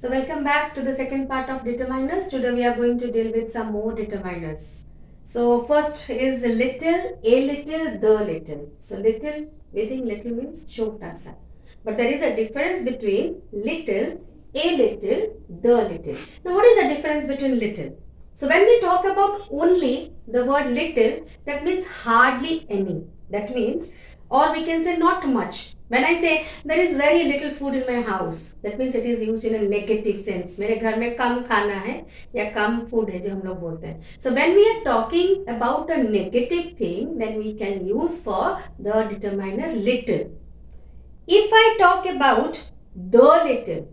So welcome back to the second part of determiners. Today we are going to deal with some more determiners. So first is little, a little, the little. So little, we think little means chota sa. But there is a difference between little, a little, the little. Now what is the difference between little? So when we talk about only the word little, that means hardly any. That means, or we can say not much. When I say there is very little food in my house, that means it is used in a negative sense. मेरे घर में कम खाना है या कम food है जो हम लोग बोलते हैं. So when we are talking about a negative thing, then we can use for the determiner little. If I talk about the little,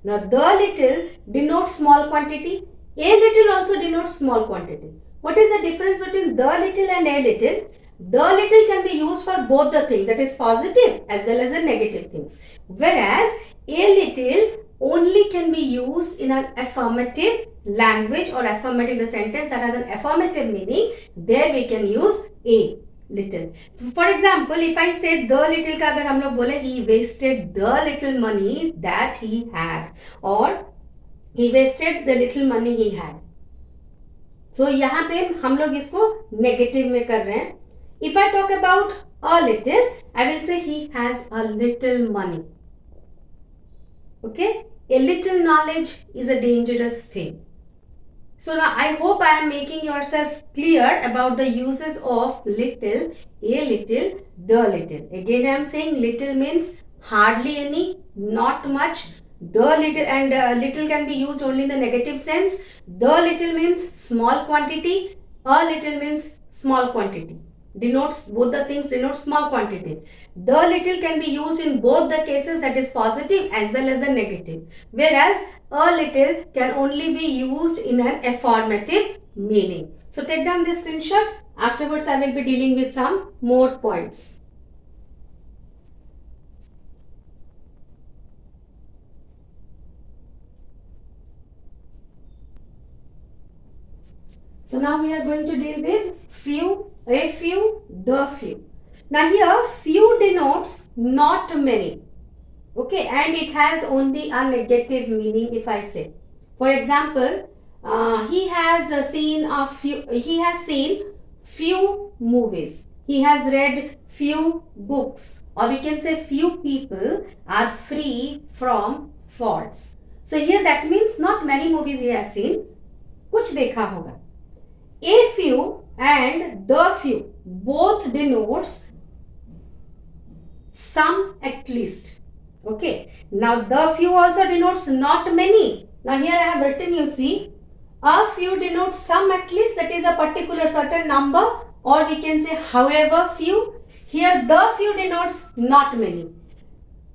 now the little denotes small quantity. A little also denotes small quantity. What is the difference between the little and a little? The little can be used for both the things, that is positive as well as the negative things. Whereas a little only can be used in an affirmative language or affirmative, the sentence that has an affirmative meaning. There we can use a little. So for example, if I say the little का अगर हम लोग बोले he wasted the little money that he had, or he wasted the little money he had. So यहाँ पे हम लोग इसको negative में कर रहे हैं. If I talk about a little, I will say he has a little money. Okay? A little knowledge is a dangerous thing. So now I hope I am making yourself clear about the uses of little, a little, the little. Again I am saying little means hardly any, not much. The little, and little can be used only in the negative sense. The little means small quantity. A little means small quantity. Denotes both the things, denote small quantity. The little can be used in both the cases, that is positive as well as the negative. Whereas a little can only be used in an affirmative meaning. So take down this screenshot. Afterwards I will be dealing with some more points. So now we are going to deal with few, a few, the few. Now here few denotes not many. Okay, and it has only a negative meaning if I say. For example, he has seen few movies. He has read few books, or we can say few people are free from faults. So here that means not many movies he has seen. कुछ देखा होगा. A few and the few both denotes some at least. Okay. Now the few also denotes not many. Now here I have written, you see, a few denotes some at least, that is a particular certain number, or we can say however few. Here the few denotes not many.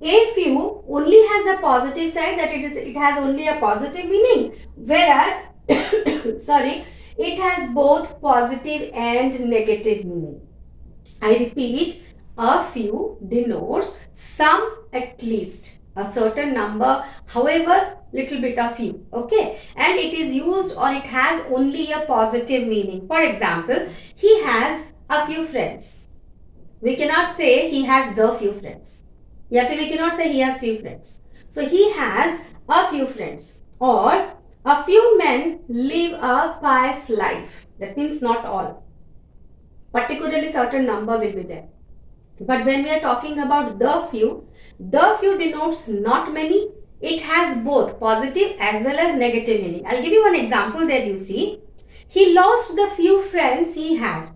A few only has a positive side, that it has only a positive meaning, whereas sorry, it has both positive and negative meaning. I repeat, a few denotes some at least, a certain number, however little bit of few. Okay, and it is used, or it has only a positive meaning. For example, he has a few friends. We cannot say he has the few friends. Yeah, we cannot say he has few friends. So he has a few friends, or a few men live a pious life. That means not all. Particularly certain number will be there. But when we are talking about the few denotes not many. It has both positive as well as negative meaning. I'll give you one example there, you see. He lost the few friends he had.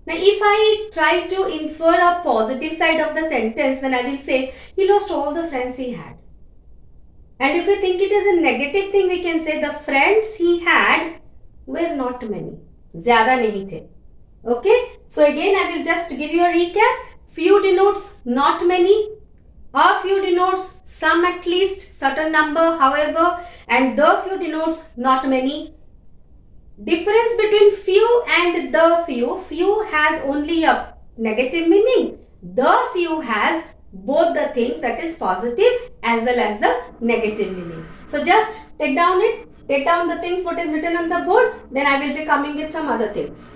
Now if I try to infer a positive side of the sentence, then I will say he lost all the friends he had. And if we think it is a negative thing, we can say the friends he had were not many. ज़्यादा नहीं थे. Okay. So again I will just give you a recap. Few denotes not many. A few denotes some at least, certain number, however, and the few denotes not many. Difference between few and the few has only a negative meaning. The few has both the things, that is positive as well as the negative meaning. So just take down the things what is written on the board, then I will be coming with some other things.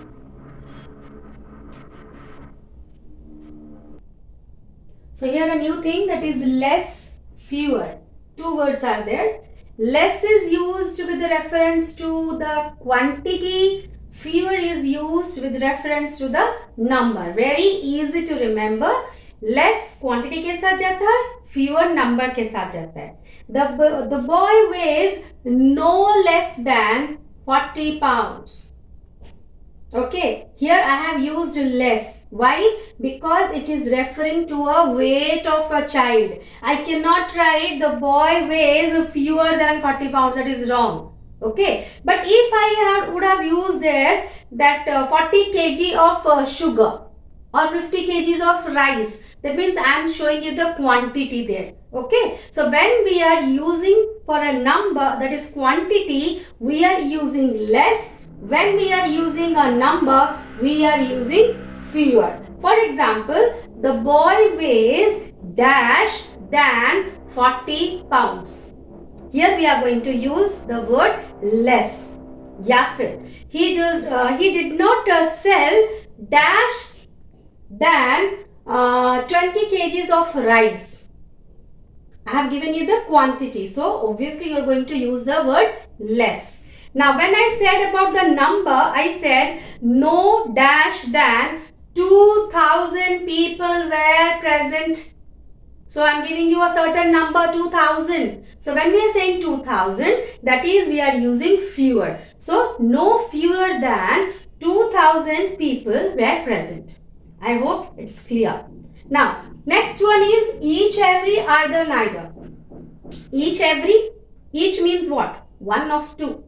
So here a new thing, that is less, fewer. Two words are there. Less is used with reference to the quantity. Fewer is used with reference to the number. Very easy to remember. Less quantity के साथ जाता है, fewer number के साथ जाता है. The boy weighs no less than 40 pounds. Okay, here I have used less. Why? Because it is referring to a weight of a child. I cannot write the boy weighs fewer than 40 pounds. That is wrong. Okay, but if I would have used there that 40 kg of sugar or 50 kgs of rice, that means I am showing you the quantity there. Okay, so when we are using for a number, that is quantity, we are using less. When we are using a number, we are using fewer. For example, the boy weighs dash than 40 pounds. Here we are going to use the word less. या फिर he did not sell dash than 20 kgs of rice. I have given you the quantity, so obviously you are going to use the word less. Now when I said about the number, I said no dash than 2000 people were present. So I am giving you a certain number, 2000. So when we are saying 2000, that is we are using fewer. So no fewer than 2000 people were present. I hope it's clear. Now next one is each, every, either, neither. Each, every. Each means what? One of two.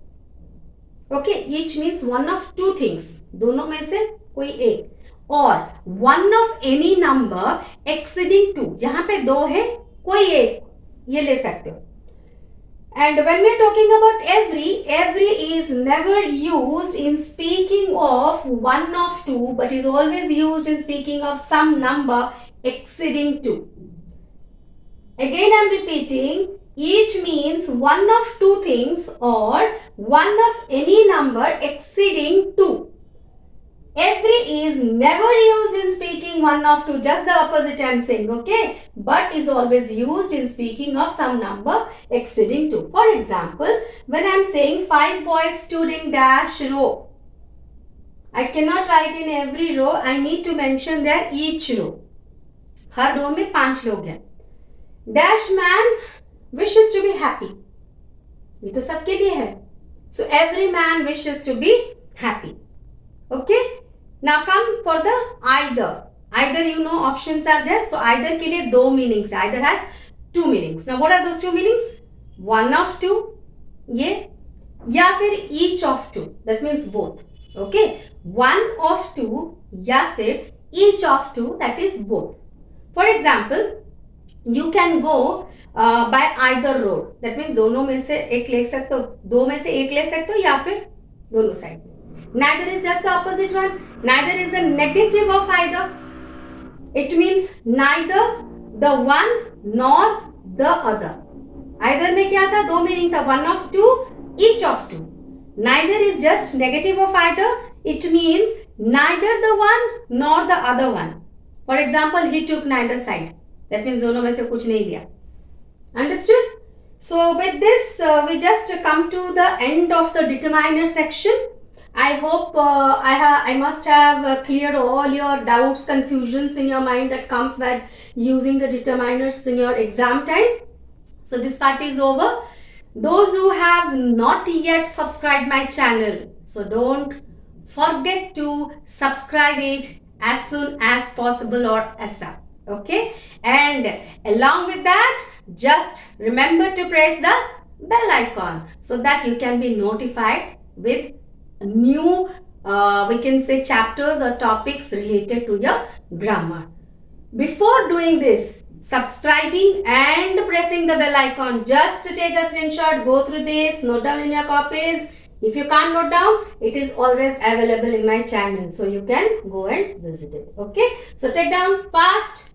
Okay, each means one of two things. दोनों में से कोई एक. और one of any number exceeding two. जहाँ पे दो है कोई एक ये ले सकते हो. And when we are talking about every is never used in speaking of one of two, but is always used in speaking of some number exceeding two. Again I am repeating, each means one of two things or one of any number exceeding two. Every is never used in speaking one of two, just the opposite I am saying, okay? But is always used in speaking of some number exceeding two. For example, when I am saying 5 boys stood in dash row, I cannot write in every row, I need to mention there each row. हर रो में 5 लोग हैं. Dash man wishes to be happy. ये तो सबके लिए है. So every man wishes to be happy. Okay? Now come for the either. Either you know options are there. So either के लिए दो meanings है. Either has two meanings. Now what are those two meanings? One of two. ये या फिर each of two. That means both. Okay? One of two या फिर each of two. That is both. For example, you can go by either road. That means दोनों में से एक ले सकते हो, दो में से एक ले सकते हो या फिर दोनों side. Neither is just the opposite one. Neither is the negative of either. It means neither the one nor the other. Either में क्या था? दो meaning था. One of two, each of two. Neither is just negative of either. It means neither the one nor the other one. For example, he took neither side. That means दोनों में से कुछ नहीं लिया. Understood? So with this, we just come to the end of the determiner section. I hope I must have cleared all your doubts, confusions in your mind that comes by using the determiners in your exam time. So this part is over. Those who have not yet subscribed my channel, so don't forget to subscribe it as soon as possible or ASAP. Okay, and along with that, just remember to press the bell icon so that you can be notified with new we can say chapters or topics related to your grammar. Before doing this, subscribing and pressing the bell icon, just to take a screenshot, go through this, note down in your copies. If you can't note down, it is always available in my channel, so you can go and visit it. Okay, so take down fast.